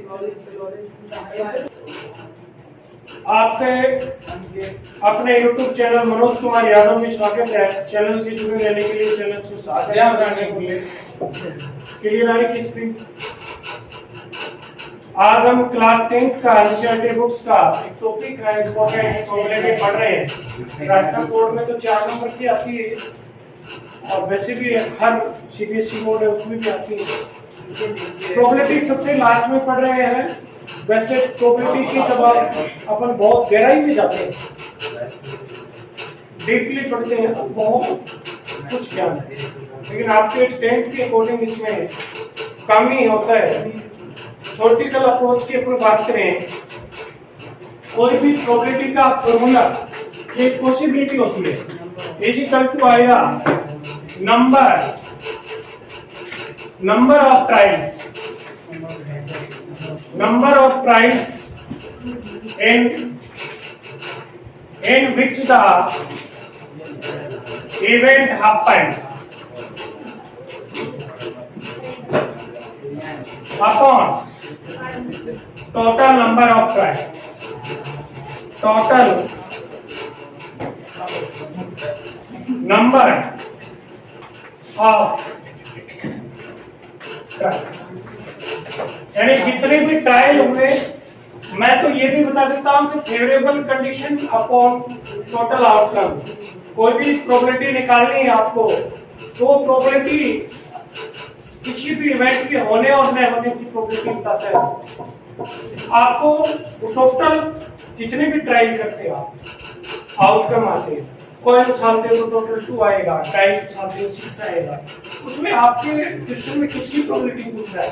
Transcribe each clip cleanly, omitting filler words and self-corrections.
आपके अपने YouTube channel Manoj Kumar Yadav में स्वागत है। चैनल से जुड़े रहने के लिए चैनल को सब्सक्राइब करने के लिए क्लियर है की स्क्रीन। आज हम क्लास 10th का एनसीईआरटी बुक्स का एक टॉपिक है इंपॉर्टेंट प्रोबेबिलिटी पढ़ रहे हैं। राजस्थान बोर्ड में तो 4 नंबर की आती है और वैसे भी हर सीबीएसई बोर्ड है उसमें भी आती है। प्रोबेबिलिटी सबसे लास्ट में पढ़ रहे हैं। वैसे प्रोबेबिलिटी की जब अपन बहुत गहराई में जाते हैं, डीपली पढ़ते हैं तो बहुत कुछ ज्ञान है, लेकिन आपके 10th के अकॉर्डिंग इसमें कम ही होता है। थ्योरेटिकल अप्रोच की अपन बात करें, कोई भी प्रोबेबिलिटी का फॉर्मूला एक पॉसिबिलिटी होती है, इज इक्वल टू आएगा number of trials in which the event happened upon total number of trials. Total number of trials, यानी जितने भी ट्रायल हुए। मैं तो ये भी बता देता हूं कि favourable condition upon total outcome. कोई भी प्रोबेबिलिटी निकालनी है आपको, तो प्रोबेबिलिटी किसी भी इवेंट के होने और न होने की प्रोबेबिलिटी बताता है आपको। टोटल जितने भी ट्रायल करते हैं आप, आउटकम आते हैं। कोई उछालते तो टोटल 2 आएगा, डाइस उछालते तो 6 आएगा। उसमें आपके क्वेश्चन में किसकी प्रोबेबिलिटी पूछ रहा है,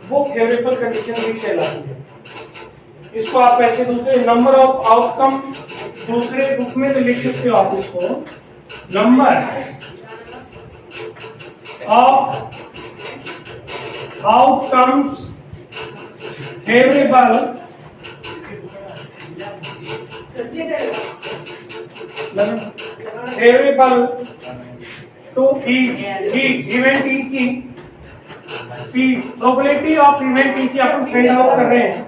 वो फेवरेबल कंडीशन भी कहलाती है। इसको आप ऐसे दूसरे नंबर ऑफ आउटकम दूसरे रूप में तो लिख सकते हो आप इसको, number of outcomes favourable to event E की प्रोबेबिलिटी ऑफ इवेंट ई की अपन फाइंड आउट कर रहे हैं।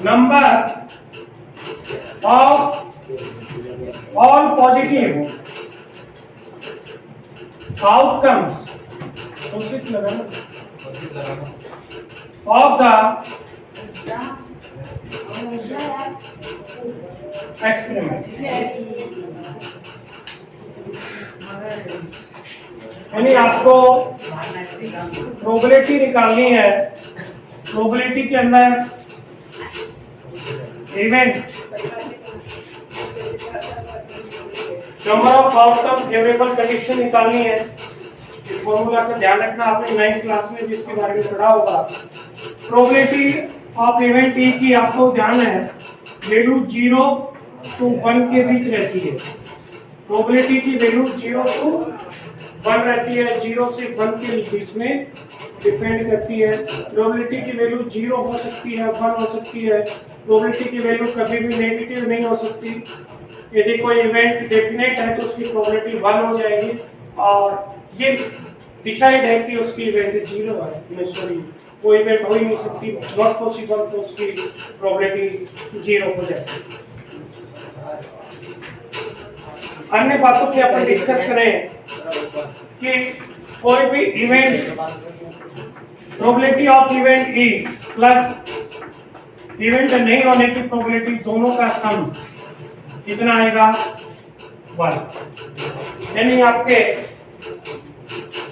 Number of all positive outcomes of the experiment, यानी आपको प्रोबेबिलिटी निकालनी है। प्रोबेबिलिटी के अंदर event, number of outcome, favourable condition निकालनी है। इस फॉर्मूला का ध्यान रखना, आपने 9th क्लास में भी इसके बारे में पढ़ा होगा। प्रोबेबिलिटी ऑफ इवेंट ई की आपको ध्यान है, वैल्यू 0 to 1 के बीच रहती है। प्रोबेबिलिटी की वैल्यू 0 to 1 रहती है, 0 से 1 के बीच में डिपेंड करती है। प्रोबेबिलिटी की वैल्यू 0 हो सकती है, 1 हो सकती है। प्रोबेबिलिटी की वैल्यू कभी भी नेगेटिव नहीं हो सकती। यदि कोई इवेंट डेफिनेट है तो उसकी प्रोबेबिलिटी 1 हो जाएगी, और ये डिसाइड है कि उसकी इवेंट 0 है, सॉरी कोई इवेंट हो ही नहीं सकती, नॉट पॉसिबल, तो उसकी प्रोबेबिलिटी 0 हो जाएगी। अन्य बातों की अपन डिस्कस करें कि कोई भी event, probability of event E plus event नहीं होने की प्रोबेबिलिटी, दोनों का सम कितना आएगा, 1। यानी आपके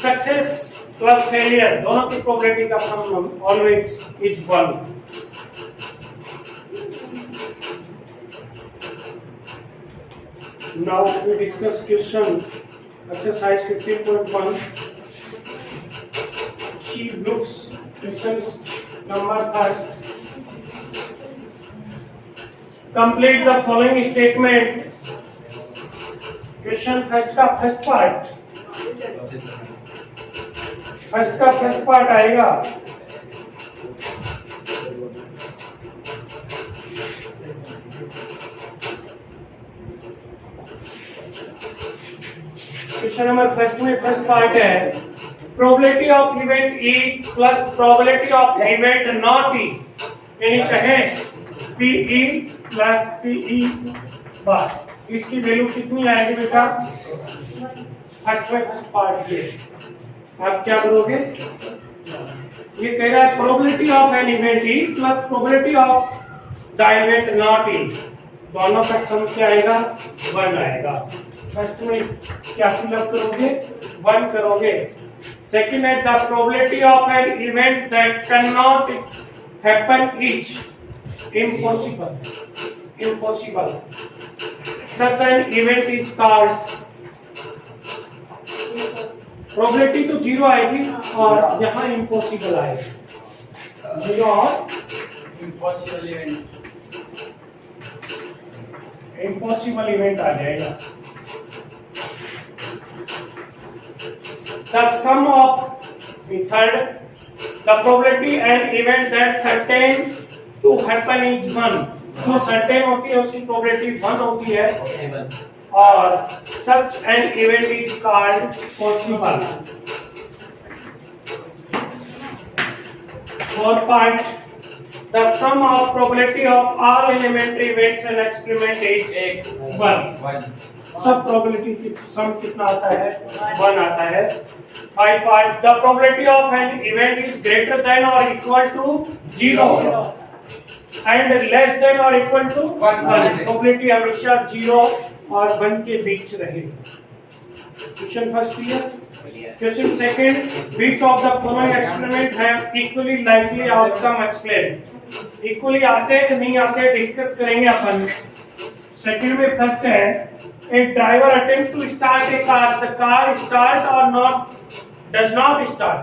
सक्सेस प्लस फेलियर दोनों की प्रोबेबिलिटी का सम always is 1। Now we discuss question exercise 15.1. She looks questions number first. Complete the following statement. Question first का first part. फर्स्ट का फर्स्ट पार्ट आएगा, क्वेश्चन नंबर फर्स्ट में फर्स्ट पार्ट है probability of event E plus probability of event not E, यानी कहें PE plus PE बार, इसकी value कितनी आएगी बेटा? फर्स्ट पार्ट ये आप क्या करोगे? ये कह रहा है probability of an event E plus probability of the event not E, दोनों का सम क्या आएगा? 1 आएगा। फर्स्ट में क्या फिलअप करोगे? 1 करोगे। सेकंड है the probability of an event that can not happen is impossible, such an event is called, probability तो 0 आएगी और यहाँ इम्पॉसिबल आएगा, 0 और इम्पॉसिबल इवेंट आ जाएगा। The sum of the third, the probability an event that certain to happen is 1, जो certain होती है उसकी probability 1 होती है, और such an event is called possible। Fourth part, the sum of probability of all elementary events and experiment is 1। सब probability की sum कितना आता है? 1 आता है। 5 part, the probability of an event is greater than or equal to 0 and less than or equal to 1। probability हमेशा 0 और 1 के बीच रहेगी। Question first clear. Question second, which of the following experiment have equally likely outcome explained। Equally आते हैं कि नहीं आते discuss करेंगे अपन। सेकंड में फर्स्ट है, a driver attempt to start a car, the car start or not does not start।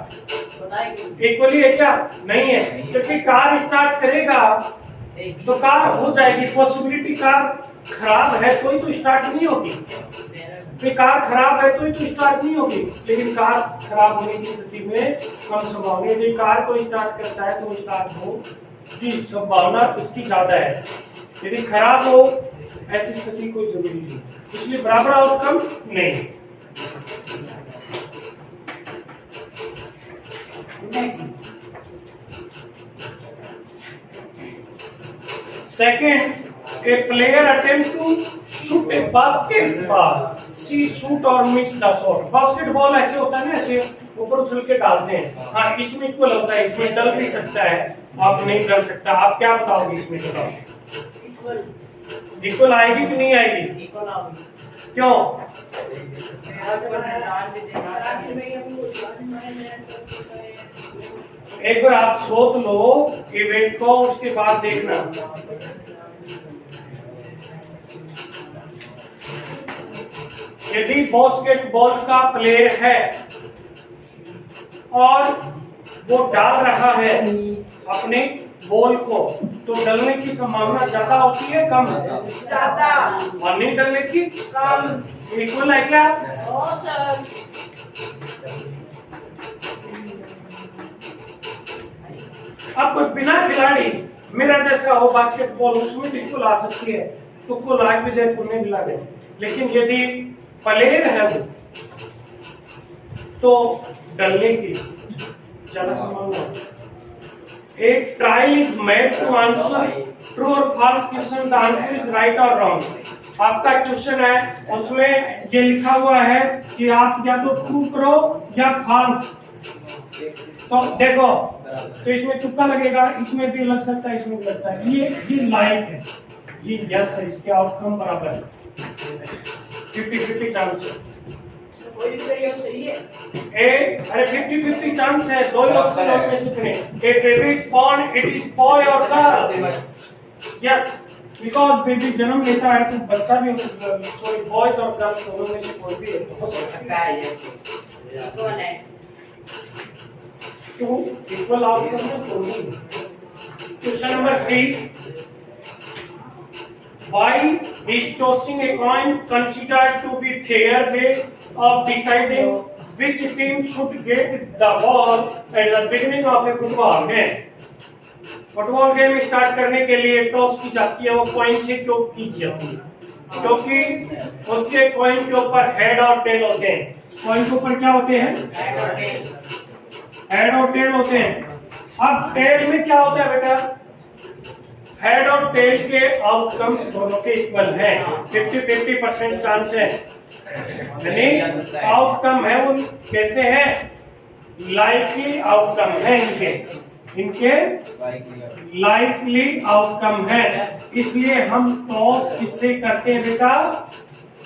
Equally है क्या? नहीं है, क्योंकि कार स्टार्ट करेगा तो कार हो जाएगी। पॉसिबिलिटी कार खराब है तो ही तो स्टार्ट नहीं होगी, कार खराब है तो ही तो स्टार्ट नहीं होगी। लेकिन कार खराब होने की स्थिति में कम संभावना, यदि कार को स्टार्ट करता है तो स्टार्ट हो की संभावना इसकी ज्यादा है। यदि खराब हो ऐसी स्थिति कोई जरूरी नहीं, इसलिए बराबर आउटकम नहीं। Second, a player attempt to shoot a basketball, she shoot or miss the shot। Basketball ऐसे होता है ना, ऐसे ऊपर उछल के डालते हैं। हाँ, इसमें इक्वल होता है, इसमें डल भी सकता है, आप नहीं डल सकता। आप क्या बताओगे इसमें? बताओ इक्वल आएगी कि नहीं आएगी? क्यों? एक बार आप सोच लो इवेंट को, उसके बाद देखना। यदि बास्केटबॉल का प्लेयर है और वो डाल रहा है अपने बॉल को, तो डलने की संभावना ज्यादा होती है कम? ज्यादा। और नहीं डलने की? कम। इक्वल है क्या? सर। अब कोई बिना खिलाड़ी मेरा जैसा हो बास्केटबॉल, उसमें इक्वल आ सकती है, तो को लाग भी जाए पुण्य भी लागे। लेकिन यदि प्लेयर है वो, तो डलने की ज्यादा संभावना। एक trial is made to answer true और false question, the answer is right और रॉन्ग। आपका क्वेश्चन है, उसमें ये लिखा हुआ है कि आप या तो ट्रू करो या फॉल्स। तो देखो, तो इसमें तुक्का लगेगा, इसमें भी लग सकता है, इसमें भी लगता है। ये लाइक है, ये यस है, इसके आउटकम बराबर है। 50-50 चांस है। कोई भी करियो सही है। अरे 50-50 चांस है, दो ही ऑप्शन होते हैं इसमें। If baby is born, it is boy or girl? Yes, because baby जन्म लेता है तो बच्चा भी हो सकता है, सॉरी बॉयज और गर्ल्स दोनों में से कोई भी हो सकता है। यस, कौन है? तो इक्वल आउटकम है तो नहीं। Question number 3, why is tossing a coin considered to be fair way of deciding which team should get the ball at the beginning of a football game? Football game start करने के लिए toss की जाती है, वो coin से क्यों की जाती है? क्योंकि उसके कॉइन के ऊपर हेड और टेल होते हैं। कॉइन के ऊपर क्या होते हैं? हेड और टेल। हेड और टेल होते हैं। अब टेल में क्या होता है बेटा, हेड और टेल के आउटकम्स दोनों के इक्वल है, 50-50% चांस है, यानी आउटकम है वो कैसे है, लाइकली आउटकम है, इनके लाइकली आउटकम है। इसलिए हम टॉस किससे करते हैं बेटा,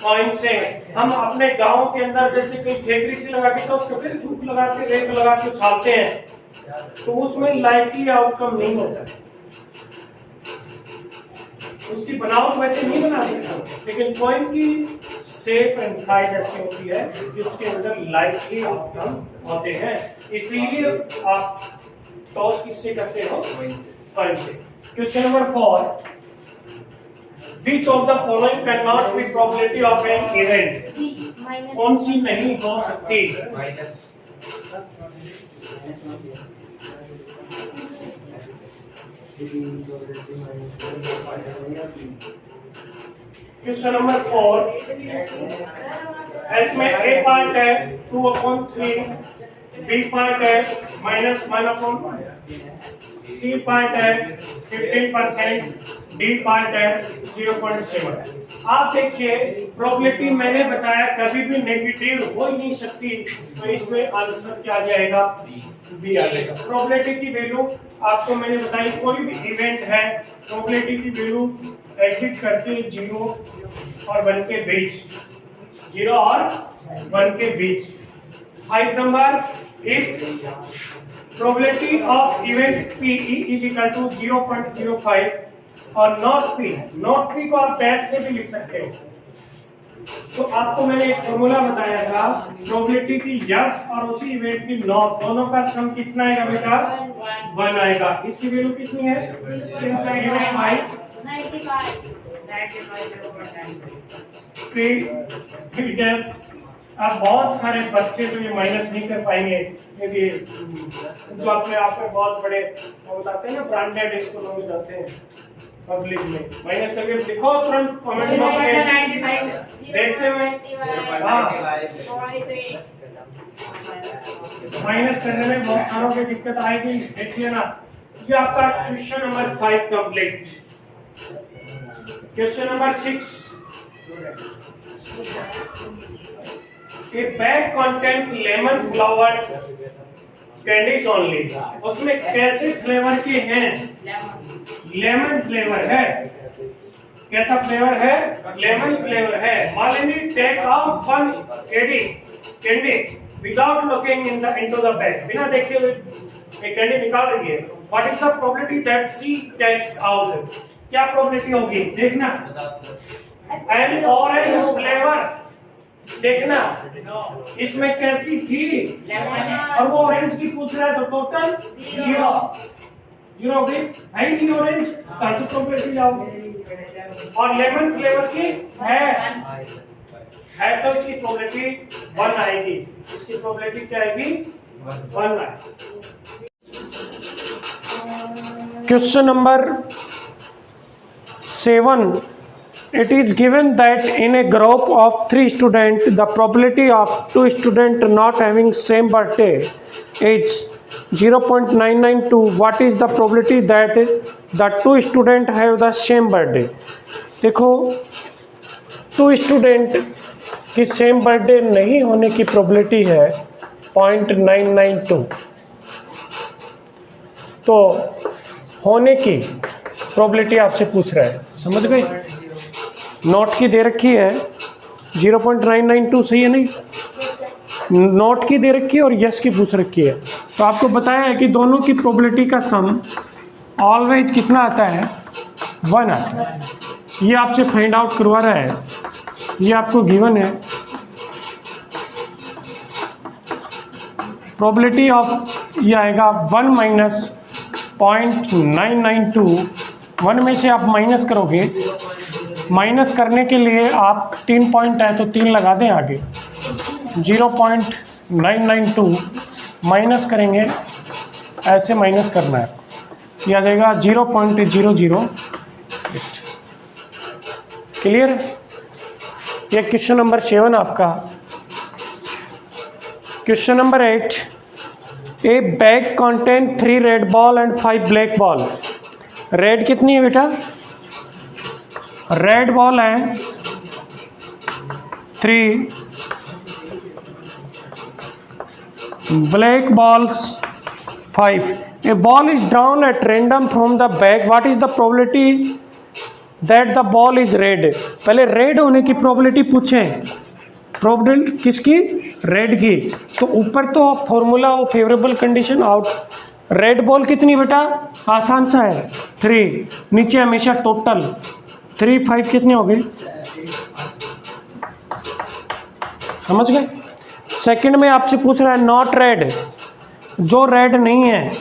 कॉइन से। हम अपने गांव के अंदर जैसे कोई ठेकरी से लगा के टॉस करते हैं, धूप लगा के रेत लगा के उछालते हैं, तो उसमें लाइकली आउटकम नहीं होता, उसकी बनावट वैसे नहीं बना सकते, लेकिन कॉइन की शेप एंड साइज ऐसी होती है कि उसके अंदर लाइकली आउटकम होते हैं। इसलिए आप टॉस किससे करते हो, कॉइन से। Question number 4, Which of the following cannot be probability of an event? कौन सी नहीं हो सकती? क्वेश्चन नंबर 4, इसमें ए पार्ट है 2/3, बी पार्ट है -1/, सी पार्ट है 15%, डी पार्ट है 0.7। आप देखिए प्रोबेबिलिटी मैंने बताया कभी भी नेगेटिव हो ही नहीं सकती, तो इसमें आंसर क्या आ जाएगा, बी आ जाएगा। प्रोबेबिलिटी की वैल्यू आपको मैंने बताई, कोई भी इवेंट है प्रोबेबिलिटी की वैल्यू एग्जिट करती है 0 और 1 के बीच, 0 और 1 के बीच। 5 number, if probability of event P is equal to 0.05 और नॉट P को आप डैश से भी लिख सकते हो। तो आपको मैंने एक फॉर्मूला बताया था प्रोबेबिलिटी की यस और उसी इवेंट की नॉट, दोनों का सम कितना आएगा बेटा, 1 आएगा। इसकी वैल्यू कितनी है, 0.5। अब बहुत सारे बच्चे तो ये माइनस नहीं कर पाएंगे, क्योंकि जो अपने आप में बहुत बड़े बताते हैं ना, ब्रांडेड स्कूलों में जाते हैं, पब्लिक में माइनस करके लिखो तुरंत कमेंट बॉक्स में, देखते हुए माइनस करने में बहुत सारों की दिक्कत आएगी, देखिए ना। ये आपका question number 5 complete. Question number 6, A bag contains lemon flavored candies only। उसमें कैसे फ्लेवर के हैं, लेमन फ्लेवर है। कैसा फ्लेवर है, लेमन फ्लेवर है। Malini take out 1 candy without looking into the bag, बिना देखे हुए एक कैंडी निकाल रही है। What is the probability that she takes out, क्या प्रोबेबिलिटी होगी, देखना। एंड ऑरेंज फ्लेवर, देखना इसमें कैसी थी, और वो ऑरेंज की पूछ रहा है, तो टोटल 0 हो गई, है नहीं ऑरेंज, कहां से प्रोबेबिलिटी जाओगे। और लेमन फ्लेवर की है तो इसकी प्रोबेबिलिटी 1 आएगी, इसकी प्रोबेबिलिटी क्या आएगी, 1 आएगी। Question number 7, it is given that in a group of 3 students the probability of 2 students not having same birthday is 0.992। what is the probability that the 2 students have the same birthday। देखो 2 student की same birthday नहीं होने की probability है 0.992, तो होने की probability आपसे पूछ रहा है, समझ गए। नोट की दे रखी है 0.992, सही है नहीं, नोट की दे रखी है और यस की पूछ रखी है। तो आपको बताया है कि दोनों की प्रोबेबिलिटी का सम ऑलवेज कितना आता है, 1 आता है। ये आपसे फाइंड आउट करवा रहा है, ये आपको गिवन है। प्रोबेबिलिटी ऑफ ये आएगा 1 माइनस 0.992, 1 में से आप माइनस करोगे, माइनस करने के लिए आप 3 पॉइंट है तो 3 लगा दें आगे, 0.992 माइनस करेंगे, ऐसे माइनस करना है, यह आ जाएगा 0.008। क्लियर है, ये क्वेश्चन नंबर 7 आपका। Question number 8, A bag contain 3 red ball and 5 black ball. Red कितनी है बेटा? रेड बॉल है 3, black balls 5. A ball is drawn at random from the bag. What is the probability that the ball is red? पहले red होने की probability पूछें। Probability किसकी? Red की। तो ऊपर तो फॉर्मूला वो favourable condition out. Red ball कितनी बेटा? आसान सा है 3, नीचे हमेशा टोटल 3 5 कितनी हो गई? समझ गए? सेकंड में आपसे पूछ रहा है नॉट रेड, जो रेड नहीं है,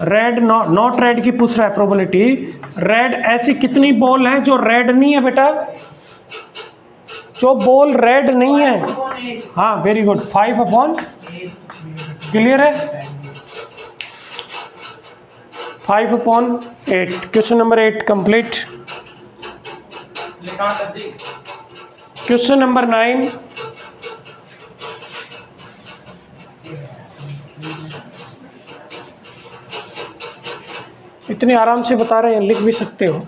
रेड नॉट रेड की पूछ रहा है प्रोबेबिलिटी। रेड ऐसी कितनी बॉल है जो रेड नहीं है बेटा? जो बॉल रेड नहीं है, हाँ वेरी गुड, 5/8 क्लियर है? 5/8। Question number 8 complete. Question number 9, इतने आराम से बता रहे हैं, लिख भी सकते हो।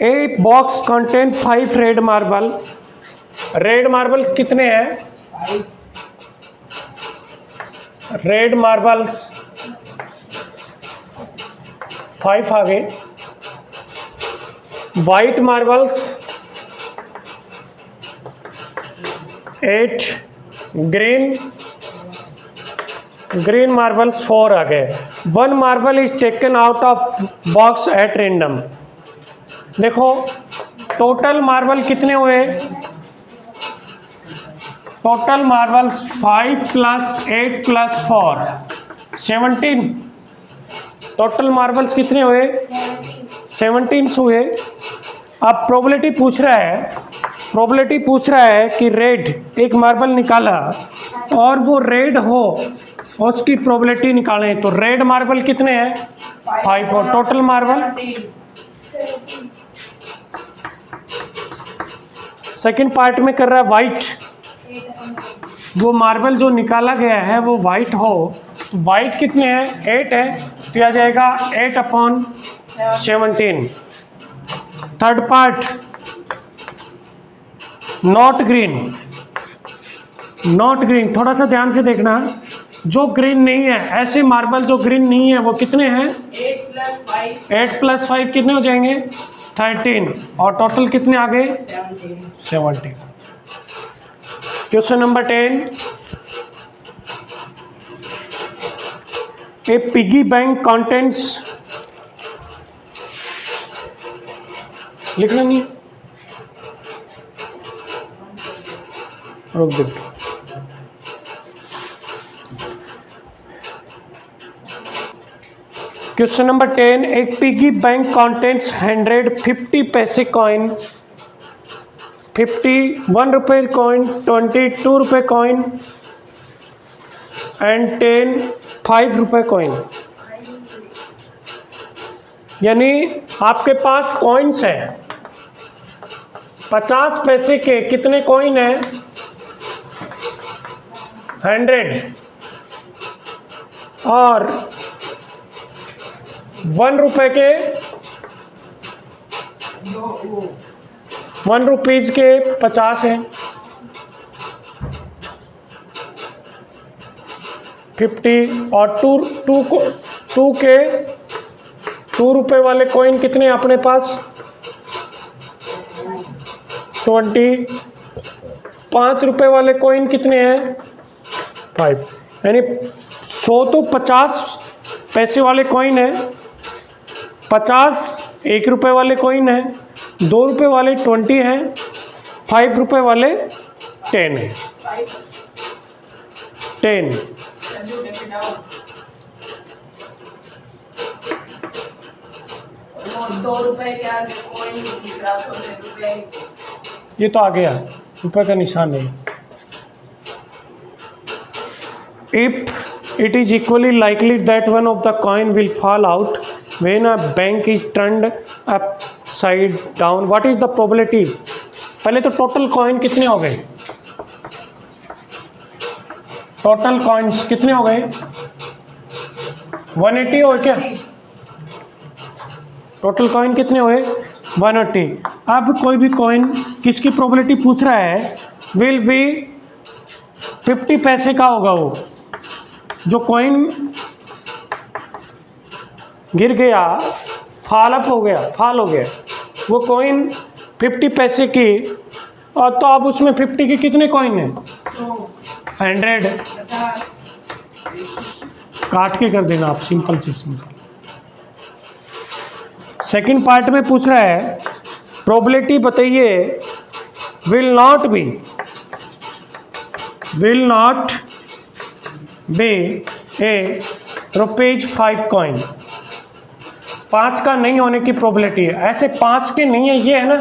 A box contain 5 red marble. Red marbles कितने हैं? रेड मार्बल्स 5 आ गए। वाइट मार्बल्स 8, ग्रीन मार्बल्स 4 आ गए। 1 marble is taken out of box at random. देखो टोटल मार्बल कितने हुए? Total marbles 5 + 8 + 4 17। टोटल मार्बल्स कितने हुए? 17 हुए। अब प्रोबेबिलिटी पूछ रहा है कि रेड एक मार्बल निकाला और वो रेड हो, उसकी प्रोबेबिलिटी निकालें। तो रेड मार्बल कितने हैं? 5 और टोटल मार्बल। सेकंड पार्ट में कर रहा है वाइट, वो मार्बल जो निकाला गया है वो वाइट हो। वाइट कितने हैं? 8 है, तो आ जाएगा 8/17। थर्ड पार्ट नॉट ग्रीन, थोड़ा सा ध्यान से देखना, जो ग्रीन नहीं है, ऐसे मार्बल जो ग्रीन नहीं है वो कितने हैं? 8 + 5 कितने हो जाएंगे? 13। और टोटल कितने आ गए? 17। क्वेश्चन नंबर 10, ए पिगी बैंक कंटेंट्स, लिखना नहीं, रोक दे। क्वेश्चन नंबर 10, एक पिगी बैंक कंटेंट्स 100 50 पैसे कॉइन, 50 1 रुपये कॉइन, 20 2 रुपये कॉइन एंड 10 5 रुपये कॉइन। यानी आपके पास कॉइन्स हैं 50 पैसे के, कितने कॉइन हैं? 100 और 1 रुपये के, 1 रुपीज़ के 50 हैं, 50 और 2 के 2 रुपये वाले कॉइन कितने हैं अपने पास? 20। 5 रुपये वाले कॉइन कितने हैं? 5। यानी 100 तो 50 पैसे वाले कॉइन है, 50 1 रुपये वाले कॉइन है, 2 रुपये वाले 20 हैं, 5 रुपये वाले 10 हैं। 10 2 रुपए के आगे कोई नहीं दिख रहा, थोड़े रुपए। ये तो आ गया, रुपये का निशान नहीं। If it is equally likely that one of the coin will fall out when a bank is turned upside down, what is the probability? पहले तो टोटल कॉइन कितने हो गए? टोटल कॉइन्स कितने हो गए? 180 हो क्या? टोटल कॉइन कितने हुए? 180। अब कोई भी कॉइन किसकी प्रोबेबिलिटी पूछ रहा है, विल बी 50 पैसे का होगा वो जो कॉइन गिर गया, फाल हो गया वो कॉइन 50 पैसे की, और तो अब उसमें 50 के कितने कॉइन हैं? 100। काट के कर देना आप, सिंपल से सिंपल। सेकंड पार्ट में पूछ रहा है प्रोबेबिलिटी बताइए, will not be A ₹5 coin. 5 का नहीं होने की प्रोबेबिलिटी है। ऐसे 5 के नहीं है, ये है ना,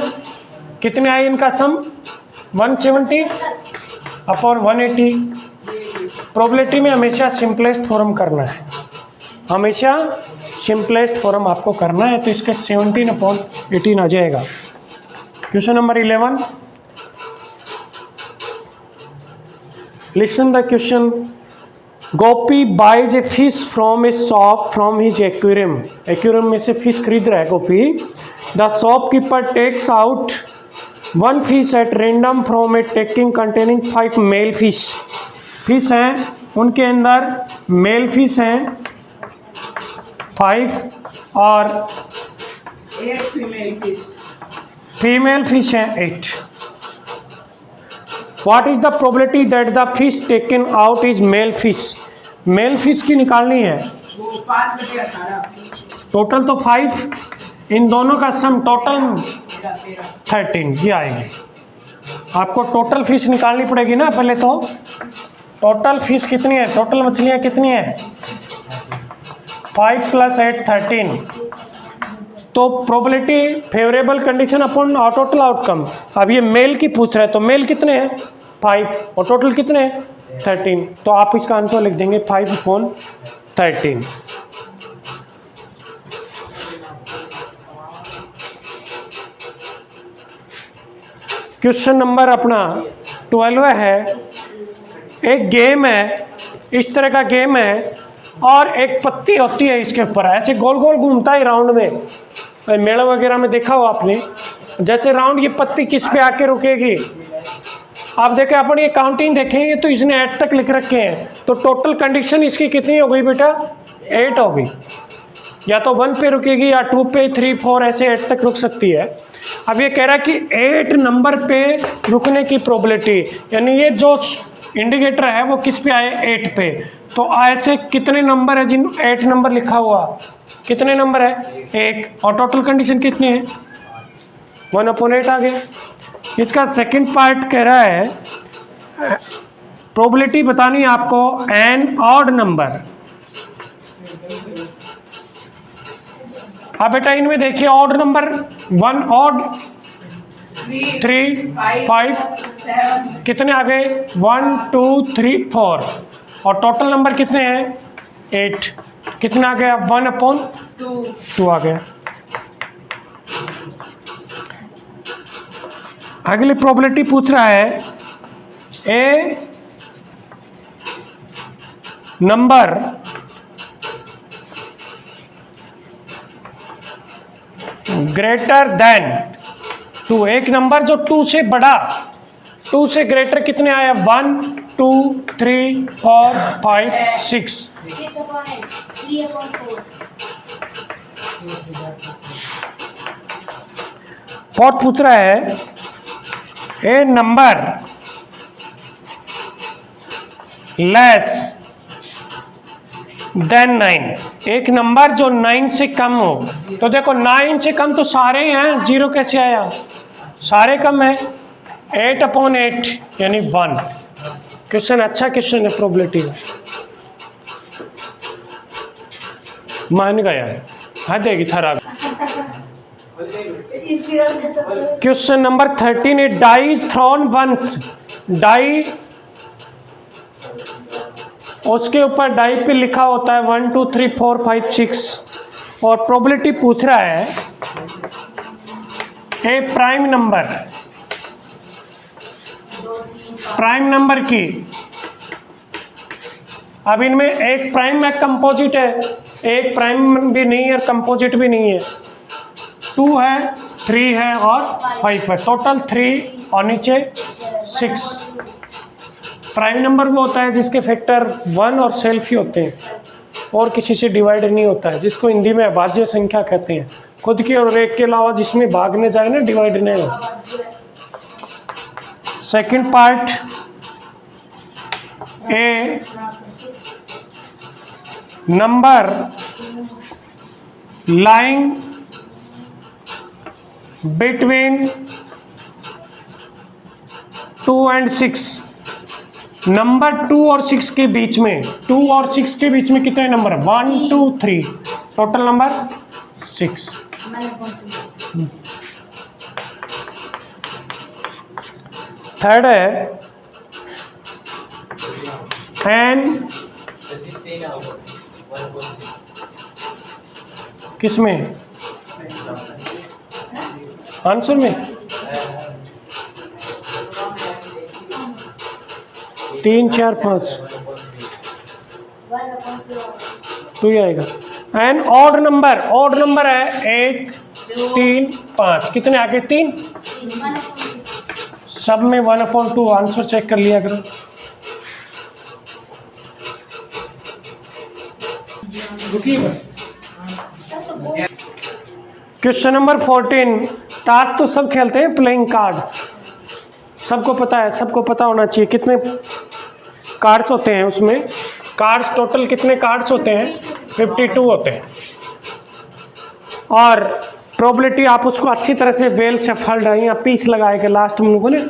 कितने आए इनका सम? 170 अपॉन 180। प्रोबेबिलिटी में हमेशा सिंपलेस्ट फॉर्म करना है, हमेशा सिंपलेस्ट फॉर्म आपको करना है, तो इसका 17/18 आ जाएगा। Question number 11, listen the question. Gopi buys a fish from a shop from his aquarium. Aquarium में से फिश खरीद रहा है Gopi. The shopkeeper takes out 1 fish at random from a taking containing 5 male fish. Fish हैं, उनके अंदर मेल फिश हैं 5 और 8 फीमेल फिश हैं 8। What is the probability that the fish taken out is male fish? Male fish की निकालनी है। 5/18 total तो 5, इन दोनों का सम टोटल 13 ये आएगी। आपको टोटल फिश निकालनी पड़ेगी ना पहले तो। टोटल फिश कितनी है, टोटल मछलियाँ कितनी है? 5 + 8 13। तो probability favourable condition upon total outcome. अब ये मेल की पूछ रहा है, तो मेल कितने हैं? 5 और टोटल कितने हैं? 13। तो आप इसका आंसर लिख देंगे 5/13। क्वेश्चन नंबर अपना 12 है। एक गेम है, इस तरह का गेम है, और एक पत्ती होती है इसके ऊपर, ऐसे गोल गोल घूमता है राउंड में। मेला वगैरह में देखा हो आपने, जैसे राउंड ये पत्ती किस पे आके रुकेगी। आप देखें, अपन ये काउंटिंग देखेंगे तो इसने 8 तक लिख रखे हैं, तो टोटल कंडीशन इसकी कितनी हो गई बेटा? 8 हो गई। या तो 1 पे रुकेगी या 2 पे, 3 4 ऐसे 8 तक रुक सकती है। अब ये कह रहा है कि 8 नंबर पे रुकने की प्रोबेबिलिटी, यानी ये जो इंडिकेटर है वो किस पे आए? 8 पे। तो ऐसे कितने नंबर है जिन 8 नंबर लिखा हुआ? कितने नंबर है? 1। और टोटल कंडीशन कितनी है? 1/8 आ गया। इसका सेकंड पार्ट कह रहा है प्रोबेबिलिटी बतानी है आपको एन ऑड नंबर। अब बेटा इनमें देखिए, ऑड नंबर 1 ऑड 3 5 कितने आ गए? 1 2 3 4। और टोटल नंबर कितने हैं? 8। कितना आ गया? 1/2 आ गया। अगली प्रोबेबिलिटी पूछ रहा है ए नंबर ग्रेटर देन 2। एक नंबर जो 2 से बड़ा, 2 से ग्रेटर कितने आया? 1 2 3 4 5 6। 6/8 बहुत पूछ रहा है ए नंबर लेस देन 9। एक नंबर जो 9 से कम हो। तो देखो 9 से कम तो सारे हैं, 0 कैसे आया? सारे कम है। 8/8 यानी 1। क्वेश्चन अच्छा क्वेश्चन है प्रोबेबिलिटी का, मान गया है। हाँ देगी थरा। क्वेश्चन नंबर 13 है die is thrown once. Die, उसके ऊपर डाई पे लिखा होता है 1 2 3 4 5 6। और प्रोबेबिलिटी पूछ रहा है ए प्राइम नंबर, प्राइम नंबर की अब इनमें एक प्राइम में कंपोजिट है, एक प्राइम भी नहीं है, कंपोजिट भी नहीं है। 2 है, 3 है और 5 है, टोटल 3 और नीचे 6। प्राइम नंबर वो होता है जिसके फैक्टर 1 और सेल्फ ही होते हैं और किसी से डिवाइड नहीं होता है, जिसको हिंदी में अभाज्य संख्या कहते हैं। खुद की और एक के अलावा जिसमें भागने जाए ना, डिवाइड नहीं हो। Second part A number lying between 2 and 6। Number 2 और 6 के बीच में, 2 और 6 के बीच में कितने नंबर है? 1 2 3, टोटल नंबर 6। थर्ड है एन, किसमें? आंसर में 3 4 5 तो ये आएगा। An odd number, odd number है 1 3 5, कितने आगे? 3। सब में 1/2। आंसर चेक कर लिया करो। Question number 14। ताश तो सब खेलते हैं, प्लेइंग कार्ड्स सबको पता है, सबको पता होना चाहिए कितने कार्ड्स होते हैं उसमें। कार्ड्स टोटल कितने कार्ड्स होते हैं? 52 होते हैं। और प्रोबेबिलिटी आप उसको अच्छी तरह से वेल शफल्ड है या पीस लगाए के लास्ट में लोगों ने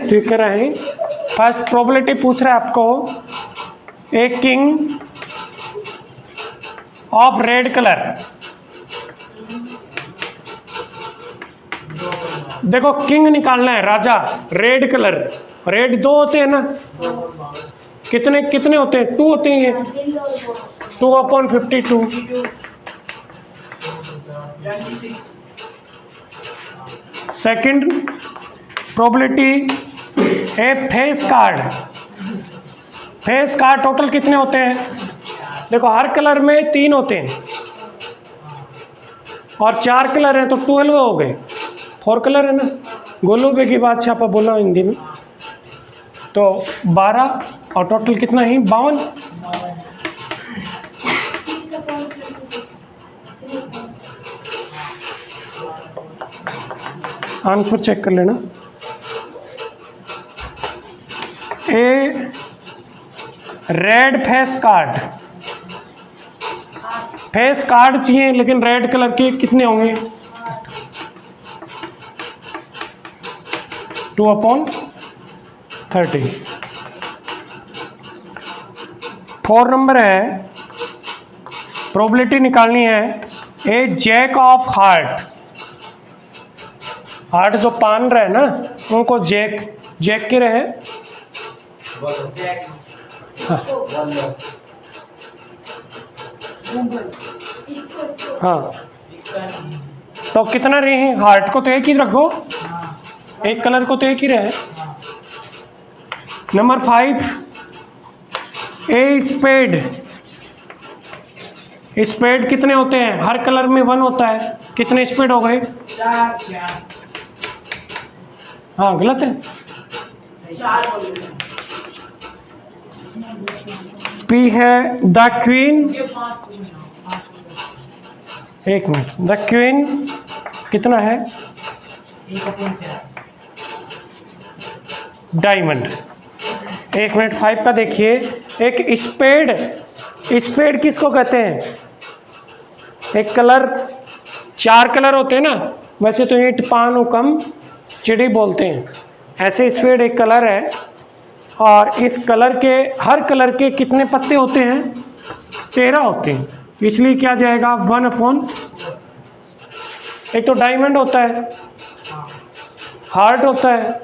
ठीक कर रहे हैं। फर्स्ट प्रोबेबिलिटी पूछ रहा है आपको, एक किंग ऑफ रेड कलर। देखो किंग निकालना है, राजा, रेड कलर। रेड 2 होते हैं ना, कितने कितने होते हैं? 2 होते हैं। ये 2/52। Second probability A face card. Face card total कितने होते हैं? देखो हर कलर में 3 होते हैं और 4 कलर हैं तो 12 हो गए। 4 कलर है ना, गोलू बेगी बात छापा बोला हिंदी में, तो 12 और टोटल कितना है? 52। आंसर चेक कर लेना। A red face card, face card चाहिए लेकिन रेड कलर के कितने होंगे? 2/30। 4 नंबर है, प्रोबेबिलिटी निकालनी है ए जैक ऑफ हार्ट। हार्ट जो पान रहे ना उनको जैक, जैक के रहे। हाँ तो कितना रहे? हार्ट को तो एक ही रखो, एक कलर को तो एक ही रहे। Number 5 a spade. स्पेड कितने होते हैं? हर कलर में 1 होता है। कितने स्पेड हो गए? 4। हाँ गलत है। 4 पी है द क्वीन। एक मिनट, द क्वीन कितना है? डायमंड। 1 मिनट 5 का देखिए। एक स्पेड, स्पेड किसको कहते हैं? एक कलर, 4 कलर होते हैं ना, वैसे तो ईंट पान हुकम चिड़ी बोलते हैं, ऐसे स्पेड एक कलर है। और इस कलर के, हर कलर के कितने पत्ते होते हैं? 13 होते हैं, इसलिए क्या जाएगा? 1/। एक तो डायमंड होता है, हार्ट होता है,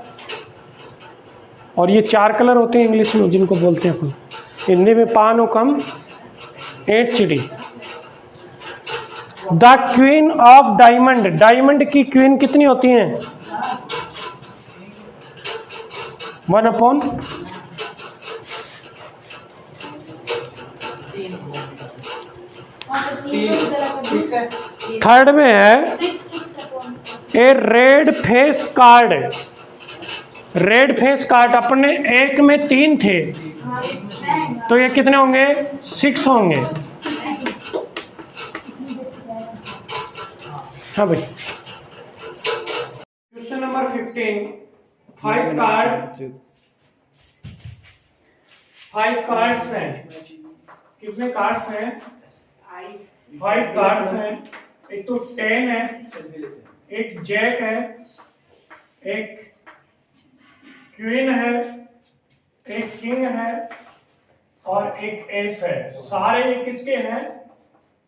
और ये 4 कलर होते हैं इंग्लिश में जिनको बोलते हैं अपन, हिंदी में पान हुकम ईंट चिड़ी। The queen of diamond, diamond की क्वीन कितनी होती हैं? 1/। थर्ड में है a red face card. Red face card अपने एक में 3 थे, तो ये कितने होंगे? 6 होंगे। हाँ भाई। Question number 15। 5 कार्ड्स हैं। कितने कार्ड्स हैं? 5 कार्ड्स हैं। एक तो 10 है, एक जैक है, एक क्वीन है, एक किंग है और एक एस है। सारे ये किसके हैं?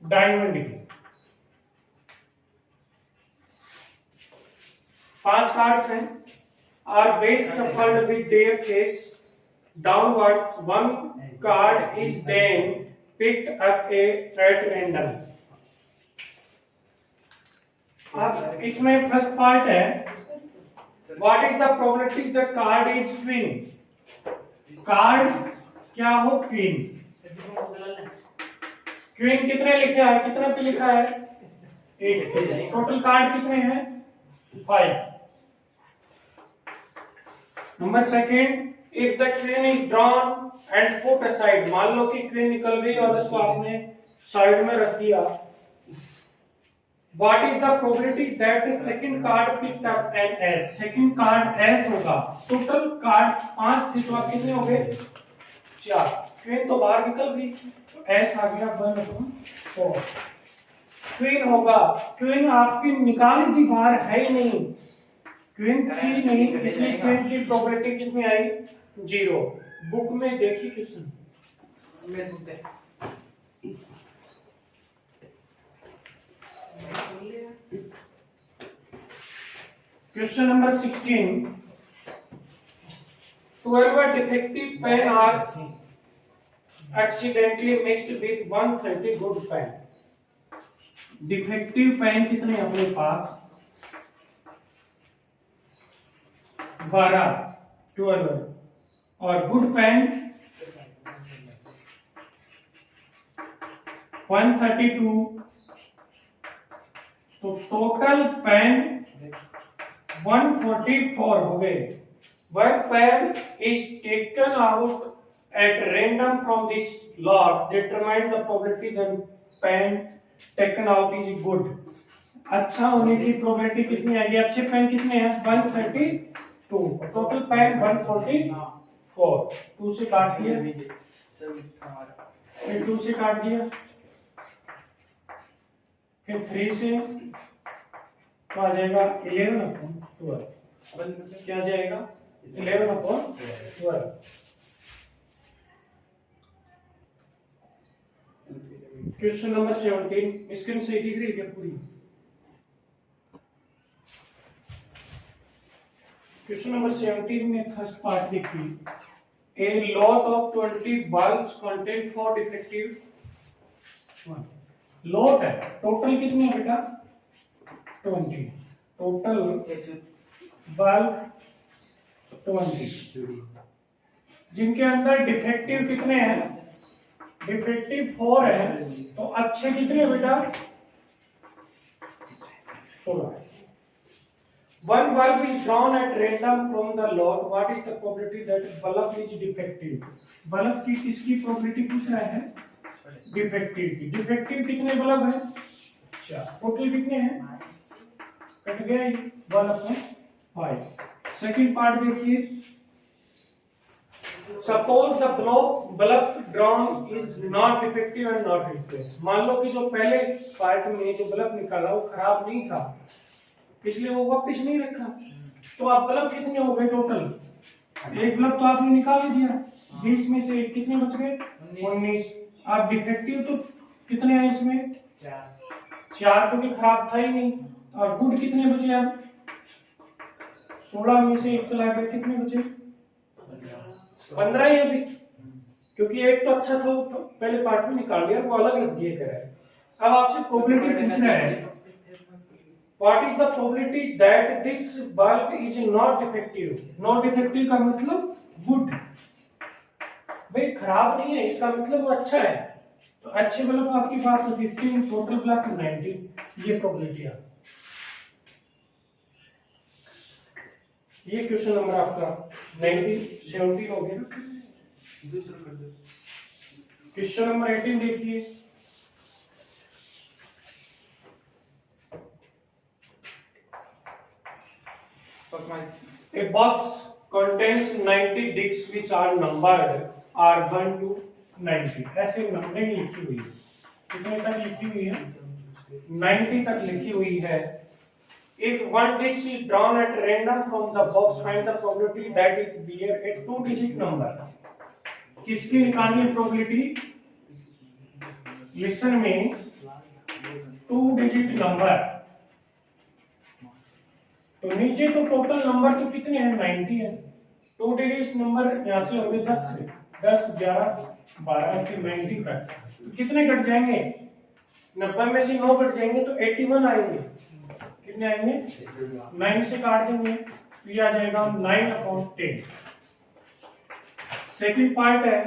डायमंड के। 5 कार्ड्स हैं। Are weights shuffled with their face downwards. One card is then picked up at random. अब इसमें फर्स्ट पार्ट है, What is the probability the card is queen? Card क्या हो? क्वीन। क्वीन कितने लिखा है? कितने पे लिखा है? 8। टोटल कार्ड कितने हैं? 5। Number second, if the queen is drawn and put aside. मान लो कि क्वीन निकल गई और उसको आपने साइड में रख दिया। What is the probability that the second card picked up an S? Second card S होगा। टोटल कार्ड 5 थे, तो आप कितने हो गए? 4। क्वीन तो बाहर निकल गई, तो एस आ गया 1/4। क्वीन होगा, क्वीन आपकी निकाली थी, बाहर है ही नहीं, क्वीन थी नहीं, इसलिए क्वीन की प्रोबेबिलिटी कितनी आई? 0। बुक में देखी question. Question number 16। 12 defective pen are accidentally mixed with 130 good pen। Defective pen कितने अपने पास? 12 और गुड पेन 132। तो टोटल पेन 144 हो गए। One pen is taken out at random from this lot. Determine the probability that pen taken out is good. अच्छा होने की probability कितनी आएगी? अच्छे पेन कितने हैं? 132। Total pen 144। 2 से काट दिया, फिर 2 से काट दिया, फिर 3 से तो आ जाएगा 11/12। क्या जाएगा? 11/12। Question number 17। स्क्रीन से दिख रही है क्या पूरी? क्वेश्चन नंबर 17 में फर्स्ट पार्ट देखिए, a lot of 20 bulbs contain 4 defective. Lot है, टोटल कितने है बेटा? 20। टोटल बल्ब 20, जिनके अंदर डिफेक्टिव कितने हैं? डिफेक्टिव 4 है, तो अच्छे कितने बेटा? 16। One bulb is drawn at random from the lot. What is the probability that bulb is defective? Bulb की किसकी प्रोबेबिलिटी पूछ रहा है? डिफेक्टिव की। डिफेक्टिव कितने बल्ब हैं? 4। टोटल कितने हैं? कट गया 1/5। सेकंड पार्ट देखिए, suppose the bulb drawn is not defective and not replace. मान लो कि जो पहले पार्ट में जो बल्ब निकाला वो खराब नहीं था, इसलिए वो वापस नहीं रखा। तो आप बल्ब कितने हो गए टोटल? एक बल्ब तो आपने निकाल ही दिया, 20 में से कितने बच गए? 19। आप डिफेक्टिव तो कितने हैं इसमें? 4 क्योंकि खराब था ही नहीं। और गुड कितने बचे? आप 16 में से 1 चला गया, कितने बचे? 15 ही अभी, क्योंकि एक तो अच्छा था, तो पहले पार्ट में निकाल दिया, वो अलग रख दिए करें। अब आपसे प्रोबेबिलिटी पूछ रहा है, What is the probability that this bulb is not defective? Not defective का मतलब good। भाई खराब नहीं है, इसका मतलब वो अच्छा है। तो अच्छे बल्ब आपके पास 15, टोटल ब्लफ 90, ये प्रोबेबिलिटी है। ये क्वेश्चन नंबर आपका 90 70 हो गया। क्वेश्चन नंबर 18 देखिए। A box contains 90 discs which are numbered are 1 to 90। ऐसे नंबरिंग लिखी हुई है, कितने तक लिखी हुई है? 90 तक लिखी हुई है। If one disc is drawn at random from the box, find the probability that it bear a 2-digit number। किसकी निकालनी प्रोबेबिलिटी? लिसन में 2-digit नंबर। तो नीचे तो टोटल नंबर तो कितने हैं? 90 है। 2-digit नंबर यहाँ से होंगे 10 से 10 11 12 से 90 तक, तो कितने कट जाएंगे? 90 में से 9 कट जाएंगे तो 81 आएंगे। कितने आएंगे? 9 से काट देंगे तो ये आ जाएगा 9/10। सेकंड पार्ट है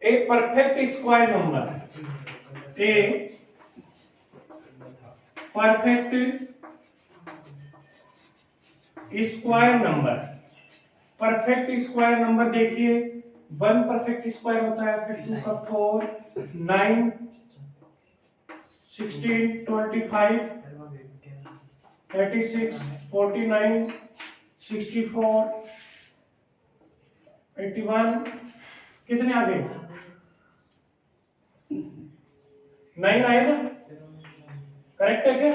a perfect square number. A perfect square number. Perfect square number देखिए, 1 परफेक्ट स्क्वायर होता है, फिर 2 का 4, 9, 16, 25, 36, 49, 64, 81, कितने आ गए? 9 आए ना? करेक्ट है क्या?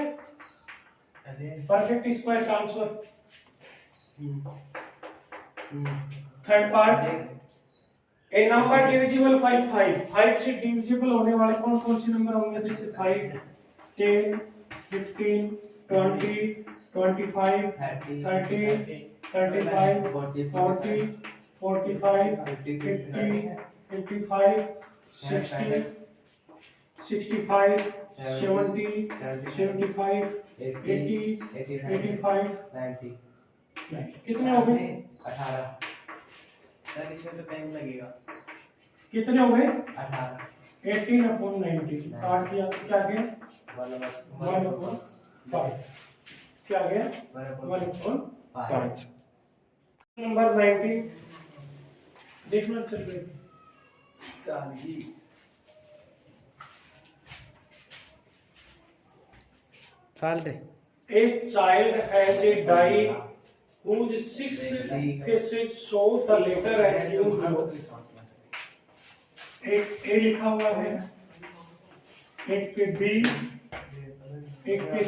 परफेक्ट स्क्वायर का आंसर। थर्ड पार्ट, ए नंबर डिविजिबल 5 से डिविजिबल होने वाले कौन कौन से नंबर होंगे? जैसे 5, 10, 15, 20, 25, 30, 35, 40, 45, 50, 55, 60, 65, 70, 75, 80, 85, 90। कितने हो गए? 18। सर इसमें तो टाइम लगेगा। कितने हो गए? 18। 18/90 काट दिया तो क्या गया? 1/5। क्या गया? 1/5। नंबर 90 देखना चल रही चाल रे। A child has a die whose 6 faces show the letter as given below। एक A लिखा हुआ है, एक पे B, एक पे C,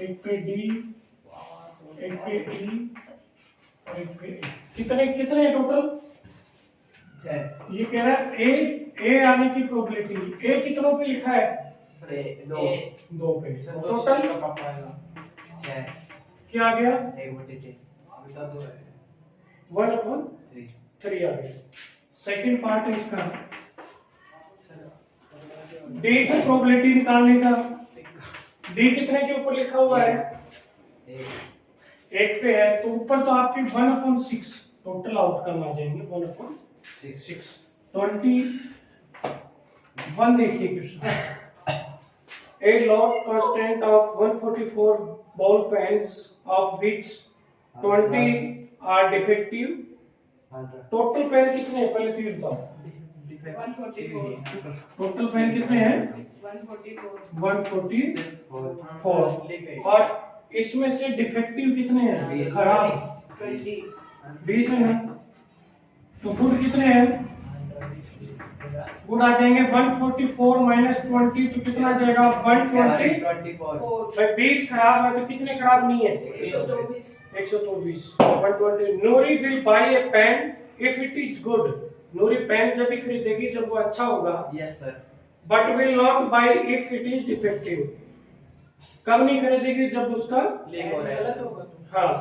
एक पे D, एक पे E और एक पे A। कितने कितने टोटल? 6। ये कह रहा है A आने की प्रोबेबिलिटी। A कितनों पे लिखा है? 2 पे। टोटल 6। क्या आ गया? 1/3 आ गया। सेकंड पार्ट है इसका, डी की प्रोबेबिलिटी निकालने का। डी कितने के ऊपर लिखा हुआ है? 1 पे है, तो ऊपर तो आपके 1/6 टोटल आउटकम आ जाएंगे। 1/6 21 देखिए question. A lot constant of 144 ball pens of which 20 are defective। Total pen कितने हैं? पहले तो ये बताओ। 144। टोटल पेन कितने हैं? 144। और इसमें से डिफेक्टिव कितने हैं? खराब 20 है ना? तो गुड कितने हैं? गुड आ जाएंगे 144 माइनस 20 तो कितना आ जाएगा? 120। भाई 20 खराब है तो कितने खराब नहीं है? 124। 120। Noori will buy a pen if it is good. Noori pen जब भी खरीदेगी जब वो अच्छा होगा। Yes sir. But will not buy if it is defective. कब नहीं खरीदेगी? जब उसका लीक हो रहा है। हाँ।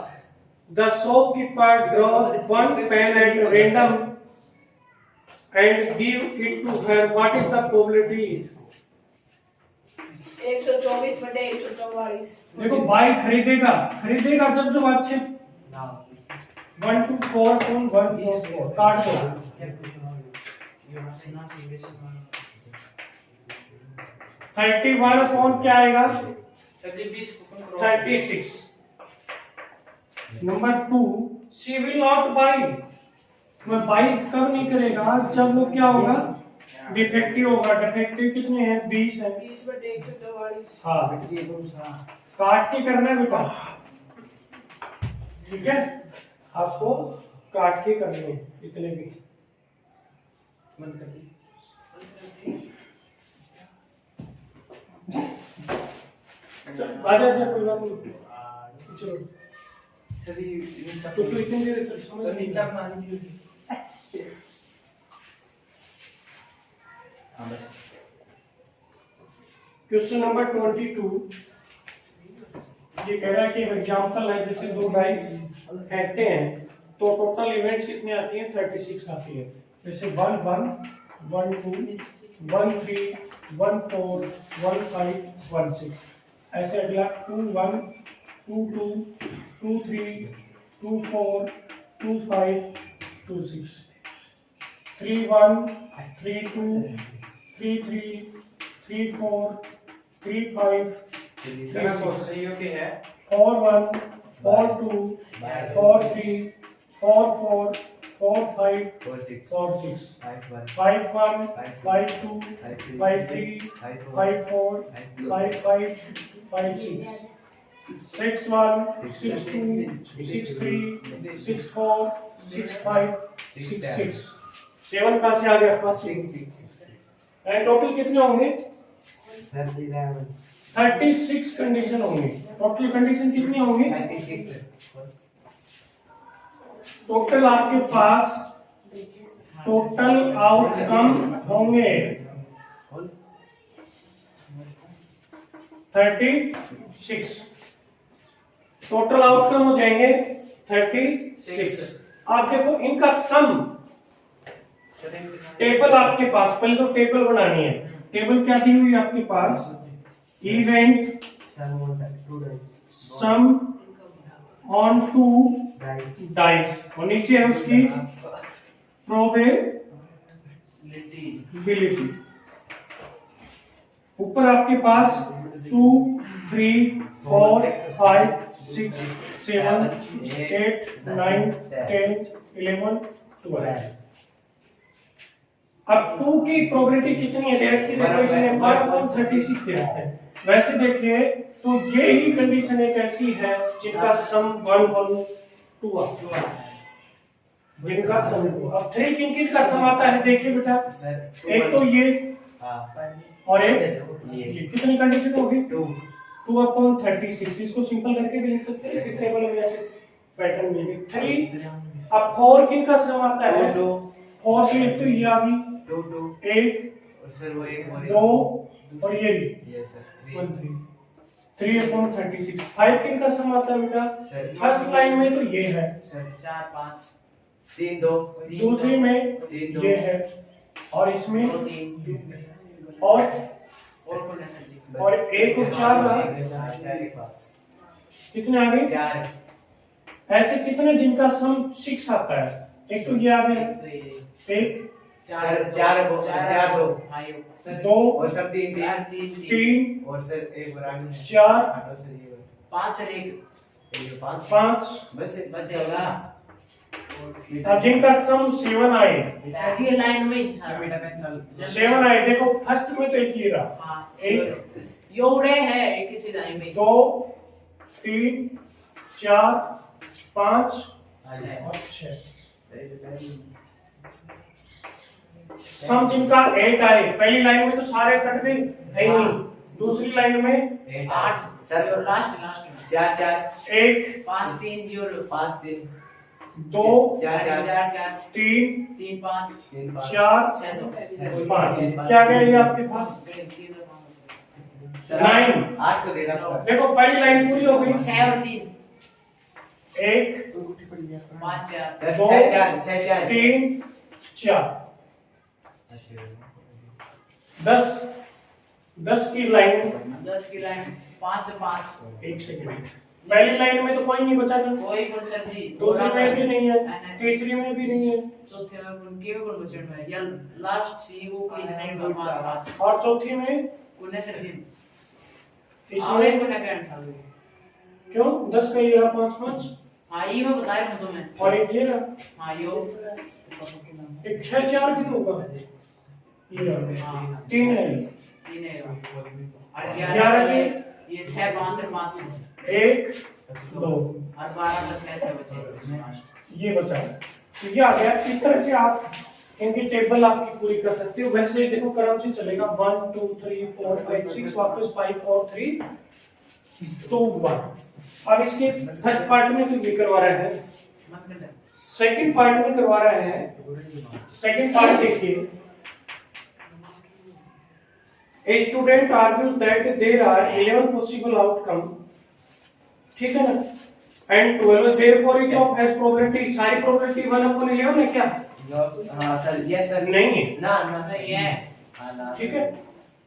The shopkeeper draws one pen at random and give it to her. What is the probability? 124/144। देखो भाई खरीदेगा जब जब अच्छे 1 to 4 कौन 1 4 काट दो। 31 अपॉन क्या आएगा 36। Number 2, she will not by, मैं बाई कब नहीं करेगा जब वो क्या होगा डिफेक्टिव होगा। डिफेक्टिव कितने हैं 20 है। 20/144। हाँ काट के करना है बेटा, ठीक है, आपको काट के करने हैं इतने भी। आजा आजा कोई बात नहीं, चलो तो इतने देर तक समझ नहीं। क्वेश्चन नंबर 22, ये कह रहा है कि एग्जांपल है जैसे दो डाइस फेंकते हैं तो टोटल इवेंट्स कितने आती हैं 36 आती है। जैसे 1 1 1 2 1 3 1 4 1 5 1 6, ऐसे अगला 2 1 2 2 2 3 2 4 2 5 2 6 3 1 3 2 3 3 3 4 3 5 3 6 4 1 4 2 4 3 4 4 4 5 4 6 5 1 5 2 5 3 5 4 5 5 5 6 6 1 6 2 6 3 6 4 6 5 6 6 7 कहाँ से आ गया आपका 6 एंड टोटल कितने होंगे 36 कंडीशन होंगे। टोटल कंडीशन कितनी होंगी 36। टोटल आपके पास टोटल आउटकम होंगे 36। टोटल आउटकम हो जाएंगे 36। आप देखो इनका सम टेबल आपके पास, पहले तो टेबल बनानी है। टेबल क्या दी हुई है आपके पास, इवेंट सम ऑन 2 डाइस और नीचे है उसकी प्रोबेबिलिटी। ऊपर आपके पास 2 3 4 5 6 7 8 9 10 11 12। अब 2 की प्रोबेबिलिटी कितनी है दे रखी है, देखो इसने 1/36 दे रखा है। वैसे देखिए तो ये ही कंडीशन एक ऐसी है जिनका सम 1/2 आता है, जिनका सम 2। अब 3 किन का सम आता है देखिए बेटा, एक तो ये और एक ये। कितनी कंडीशन होगी 2/36। इसको सिंपल करके भी लिख सकते हैं, इस टेबल में ऐसे पैटर्न मिलेगी 3। अब 4 किन का सम आता है 4 की एक तो ये आ गई 1 2 और ये 1 3/36। 5 किन का सम आता है बेटा, फर्स्ट लाइन में तो ये है 4 5 3 2, दूसरी में ये है और इसमें और एक और 4 रहा, कितने आ गए 4। ऐसे कितने जिनका सम 6 आता है। एक तो ये आ गया 1 4 2 2 और सब 3 और सर एक बराबर 4 5 और 1 5 बस होगा। अब जिनका सम 7 आए, ये लाइन में 7 आए देखो फर्स्ट में तो एक ही रहा, 1 योरे है एक ही लाइन में 2 3 4 5 और 6। सम जिनका 8 आए, पहली लाइन में तो सारे कट गए है ही नहीं, दूसरी लाइन में 8 सर लास्ट 4 4 1 5 3 0 5 3 2 4 4 3 3 5 4 6 5 क्या कहेंगे आपके पास 9। 8 को देना देखो पहली लाइन पूरी हो गई 6 और 3 1 5 4 6 4 3 4 10 की लाइन 10 की लाइन 5 5 एक सेकंड पहली लाइन में तो कोई नहीं बचा ना, कोई कौन सर जी दूसरी में भी नहीं है, तीसरी में भी नहीं है, चौथे में कौन के कौन बचन में या लास्ट सी वो कोई नहीं में पांच और चौथी में कौन है सर जी इसमें आवे कौन है कौन सा क्यों 10 का ये 5 5 हां ये मैं बता रहा हूं तुम्हें और एक ये रहा, हां यो एक 6 4 भी तो होगा ये रहा, 3 है तीन है और 11 के ये 6 5 और 5 1 2 और 12 का 6 बचे ये बचा है। तो ये आ गया। इस तरह से आप इनकी टेबल आपकी पूरी कर सकते हो। वैसे देखो क्रम से चलेगा 1 2 3 4 5 6 वापस 5 4 3 2 1। अब इसके फर्स्ट पार्ट में तो ये करवा रहा है, सेकंड पार्ट में करवा रहा है। सेकंड पार्ट देखिए, A student argues that there are 11 possible outcome, ठीक है ना, and 12 therefore each of has probability, सारी probability 1/11 है क्या? हाँ सर, यस सर, नहीं है ना ना नहीं है हाँ ना ठीक है,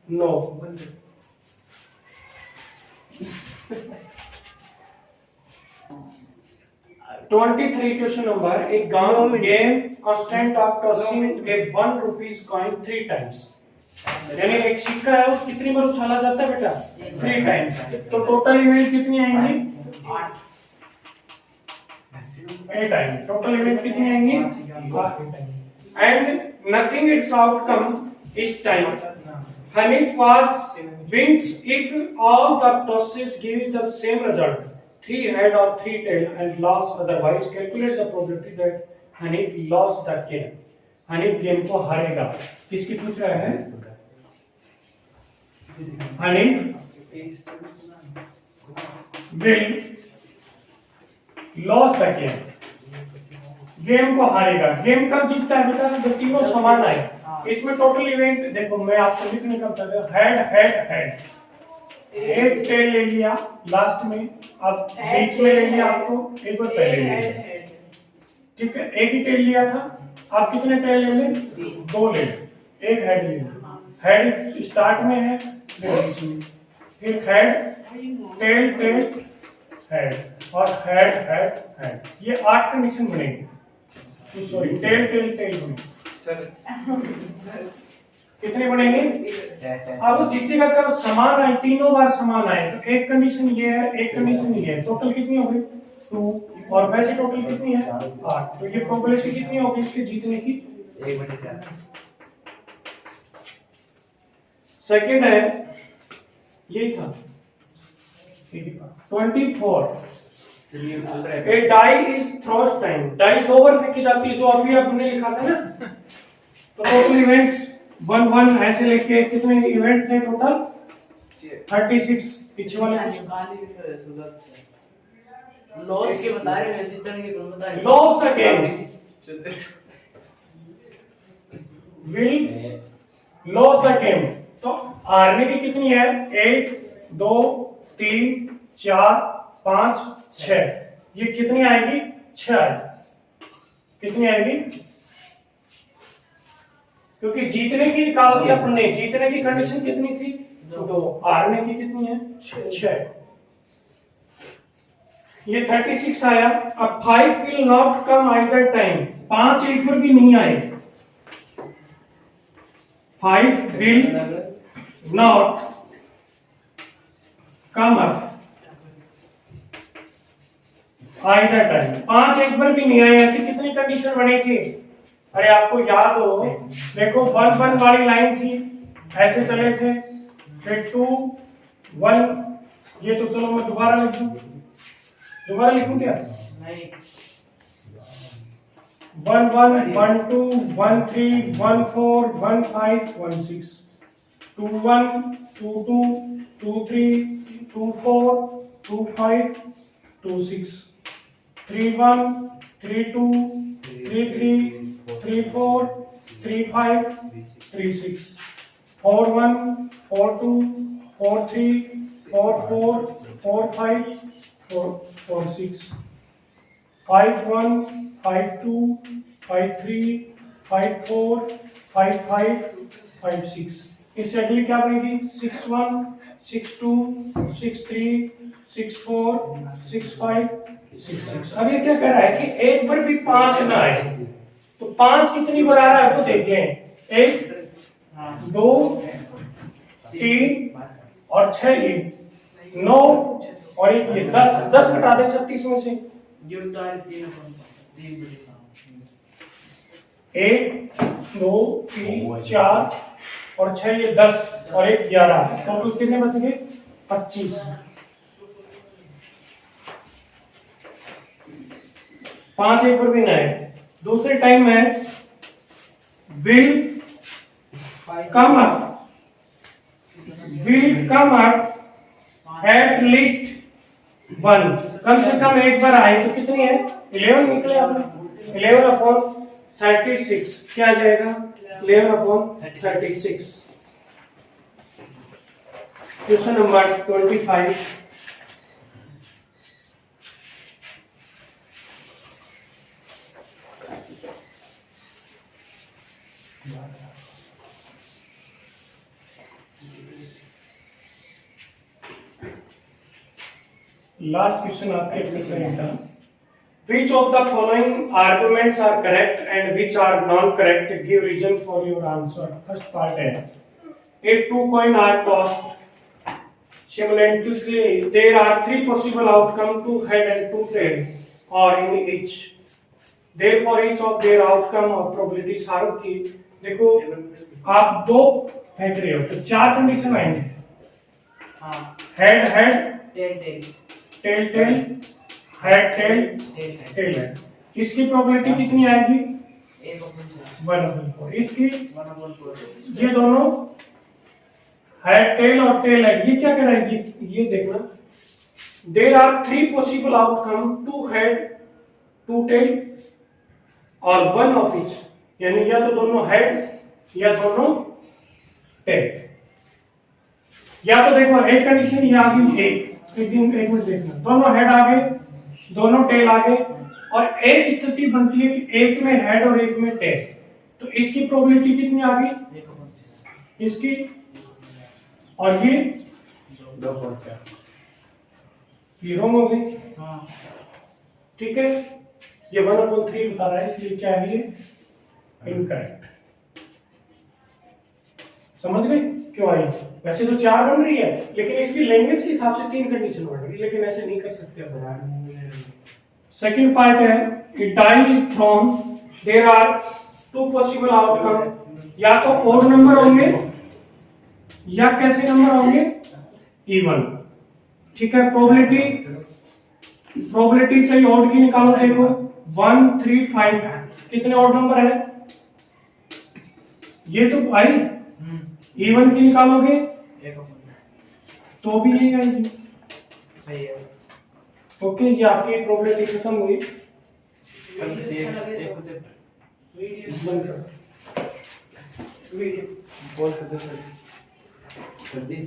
no. 23 question number, a gum game constant of tossing a 1 rupees coin 3 times, यानी एक सिक्का है वो कितनी बार उछाला जाता है बेटा? 3 टाइम्स। तो टोटल इवेंट कितनी आएंगी? 8 आएंगी। टोटल इवेंट कितनी आएंगी? 8 एंड नथिंग इट्स आउटकम इस time Hanif wins if all the tosses give the same result, 3 head or 3 tail, and lost otherwise. Calculate the probability that Hanif lost the game. Hanif game को हारेगा। किसकी पूछ रहा है? Hanif will lose the game. Game को हारेगा। Game कब जीतता है बेटा? जब तीनों समान आए। इसमें टोटल इवेंट देखो, मैं आपको लिखने का बता दूं, हेड हेड हेड, एक टेल ले लिया लास्ट में, अब बीच में ले लिया आपको, एक बार पहले ले लिया, ठीक है, एक ही टेल लिया था, आप कितने टेल ले लें? 2 ले लें, एक हेड ले लें, हेड स्टार्ट में है, फिर हेड टेल टेल हेड और हेड हेड हेड, ये 8 कंडीशन बनेगी, सॉरी टेल टेल टेल बनेगी सर। कितने बनेंगे? अब वो जीतेगा कब? समान आए, तीनों बार समान आए, तो एक कंडीशन ये है, एक कंडीशन ये है, टोटल कितनी हो गई? 2, और वैसे टोटल कितनी है? 8। तो ये प्रोबेबिलिटी कितनी होगी इसके जीतने की? 1/4। सेकंड है, यही था 24। A die is throws time, die 2 बार फेंकी जाती है, जो अभी आपने लिखा था ना। तो टोटल इवेंट्स 1 1 ऐसे लेके कितने इवेंट थे टोटल? 36। पीछे वाले लॉस के बता रहे हैं, जीतने के कौन बता रहे हैं? Loss the game will loss the game. तो हारने की कितनी है? 1 2 3 4 5 6, ये कितनी आएगी? 6 आएगी। कितनी आएगी? क्योंकि जीतने की निकाल दिया अपने, जीतने की कंडीशन कितनी थी? 2, हारने की कितनी है? 6। ये 36 आया। अब 5 will not come either time, 5 एक बार भी नहीं आए। 5 will not come up either time, 5 एक बार भी नहीं आए। ऐसी कितनी कंडीशन बनी थी? अरे आपको याद हो, देखो 1 1 वाली लाइन थी, ऐसे चले थे, फिर 2 1, ये तो चलो मैं दोबारा लिख दूं, दोबारा लिखूं क्या? नहीं 1 1 1 2 1 3 1 4 1 5 1 6 2 1 2 2 2 3 2 4 2 5 2 6 3 1 3 2 3 3 3 4 3 5 3 6 4 1 4 2 4 3 4 4 4 5 4 6 5 1 5 2 5 3 5 4 5 5 5 6 इससे अगली क्या बनेगी 61 62 63 64 65 66। अब ये क्या कह रहा है कि एक बार भी 5 ना आए, तो 5 कितनी बार आ रहा है आपको देख लें। 1 2 3 और 6, ये 9 और 1 ये 10 घटा दे 36 में से। जो तार 3 बजे 1 2 3 4 और 6 ये 10 और 1 11, टोटल कितने बच गए 25। 5 एक बार भी ना है। दूसरे टाइम में will come up at least 1, कम से कम एक बार आए तो कितनी है 11 निकले आपने। 11/36 क्या आ जाएगा 11/36। Question number 25। लास्ट क्वेश्चन आपके एक्सरसाइज का, which of the following arguments are correct and which are non-correct, give reason for your answer। First part है, if two coin are tossed simultaneously there are 3 possible outcome, 2 head and 2 tail or in each, therefore each of their outcome or probabilities are की। देखो आप दो फेंक रहे हो तो 4 condition आएंगे, हां head head tail tail tail head tail tail. इसकी प्रोबेबिलिटी कितनी आएगी 1/4। इसकी 1/4 ये दोनों हेड टेल और टेल हेड, ये क्या कह रहा है ये देखना, there are 3 possible outcome, 2 head 2 tail और 1 ऑफ ईच, यानी या तो दोनों हेड या दोनों टेल। या तो देखो एक कंडीशन ये आ गई, एक मिनट देखना, दोनों हेड आ गए दोनों टेल आ गए, और एक स्थिति बनती है कि एक में हेड और एक में टेल, तो इसकी प्रोबेबिलिटी कितनी आ गई इसकी, और ये 2/4। ये रॉन्ग हो गई। हां ठीक है, ये 1/3 बता रहा है, इसलिए क्या है ये इनकरेक्ट। समझ गए क्यों आई? वैसे तो 4 बन रही है, लेकिन इसकी लैंग्वेज के हिसाब से 3 कंडीशन बन रही है, लेकिन ऐसे नहीं कर सकते। सेकंड पार्ट है, if die is thrown there are 2 possible outcome, या तो ओड नंबर होंगे या कैसे नंबर होंगे इवन। ठीक है, प्रोबेबिलिटी चाहिए ओड की, निकालो। देखो 1 3 5 कितने ओड नंबर है, ये तो आई। इवन की निकालोगे तो भी यही आएगी। सही है। ओके, ये आपकी प्रोबेबिलिटी खत्म हुई। बंद करो वीडियो। बोल सकते सर जी।